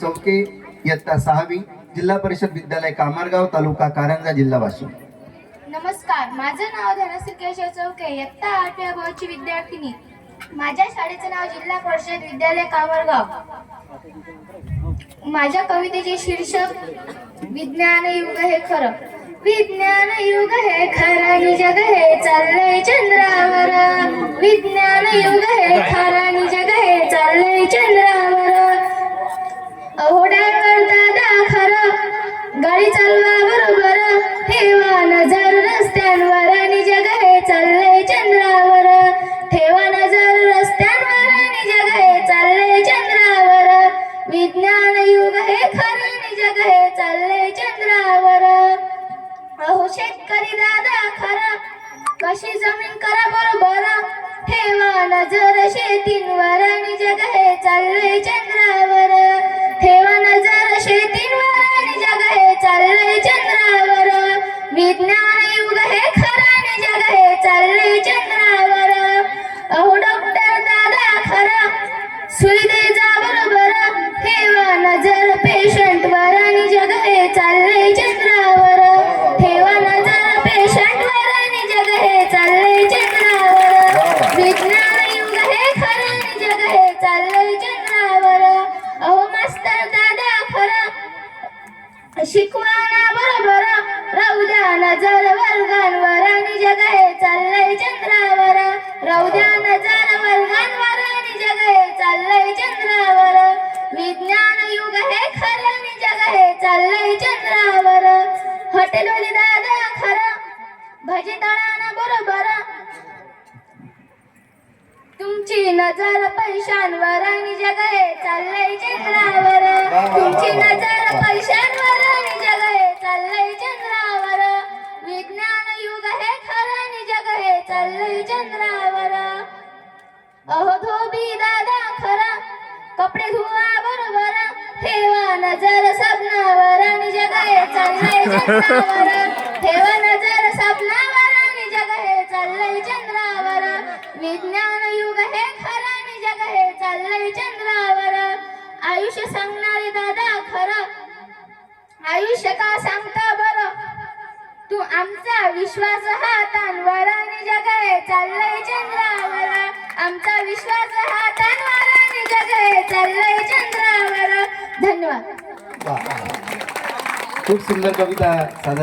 चौके, इयत्ता 6वी, जिल्हा परिषद विद्यालय कामारगाव, तालुका कारंजा, जिल्हा वाशिम. नमस्कार, माझं नाव धनश्री केशव चौके, इयत्ता 8व्या ब ची विद्यार्थिनी. माझ्या शाळेचे नाव जिल्हा परिषद विद्यालय कामारगाव. माझ्या कवितेचे शीर्षक विज्ञान युग हे खरं. विज्ञान युग हे खरं आणि जग हे चाललंय चंद्रावर. विज्ञान युग हे खरं आणि जग हे चाललंय चंद्रावर. अहो ड्रायव्हर दादा खरं, गाडी चालवा बरोबर, ठेवा नजर रस्त्यांवर आणि जग हे चाललंय चंद्रावर. ठेवा नजर रस्त्यांवर आणि जग हे चाललंय चंद्रावर. विज्ञान युग हे खरं आणि जग हे चाललंय चंद्रावर. अहो शेतकरी दादा खरं, कशी जमीन करा बरोबर, ठेवा नजर शेतींवर आणि जग हे चाललंय चंद्रावर. ठेवा नजर शेतींवर आणि जग हे चाललंय चंद्रावर. विज्ञान युग हे खरं आणि जग हे चाललंय चंद्रावर. अहो डॉक्टर दादा खरं, सुई दे जा बरोबर, ठेवा नजर पेशंटवर आणि जग हे चाललंय चंद्रावर. ठेवा नजर पेशंटवर आणि जग हे चाललंय चंद्रावर. विज्ञान युग हे खरं आणि जग हे चाललंय चंद्रावर. अहो मास्तर दादा खरं, शिकवाना बरोबर, राहू द्या नजर वर्गांवर आणि जग हे चाललंय चंद्रावर. राहू द्या नजर वर्गांवर आणि जग हे चाललंय चंद्रावर. विज्ञान युग हे खरं आणि जग हे चाललंय चंद्रावर. हॉटेलवाले दादा खरं, भजी तळाना बरोबर, तुमची नजर पैशांवर आणि जग हे चाललंय चंद्रावर. तुमची नजर पैशांवर आणि जग हे चाललंय चंद्रावर. विज्ञान युग हे खरं आणि जग हे चाललंय चंद्रावर. अहो धोबी दादा खरं, कपडे धुवा बरोबर, ठेवा नजर साबणावर आणि जग हे चाललंय चंद्रावर. ठेवा नजर साबणावर आणि जग हे चाललंय चंद्रावर. विज्ञान युग हे खरं आणि जग हे चाललंय चंद्रावर. आयुष्य सांगणारे दादा खरं, आयुष्य का सांगता बरं, तू आमचा विश्वास हातांवर आणि जग हे चाललंय चंद्रावर. आमचा विश्वास हातांवर आणि जग हे चाललंय चंद्रावर. धन्यवाद. खूप सुंदर कविता सादर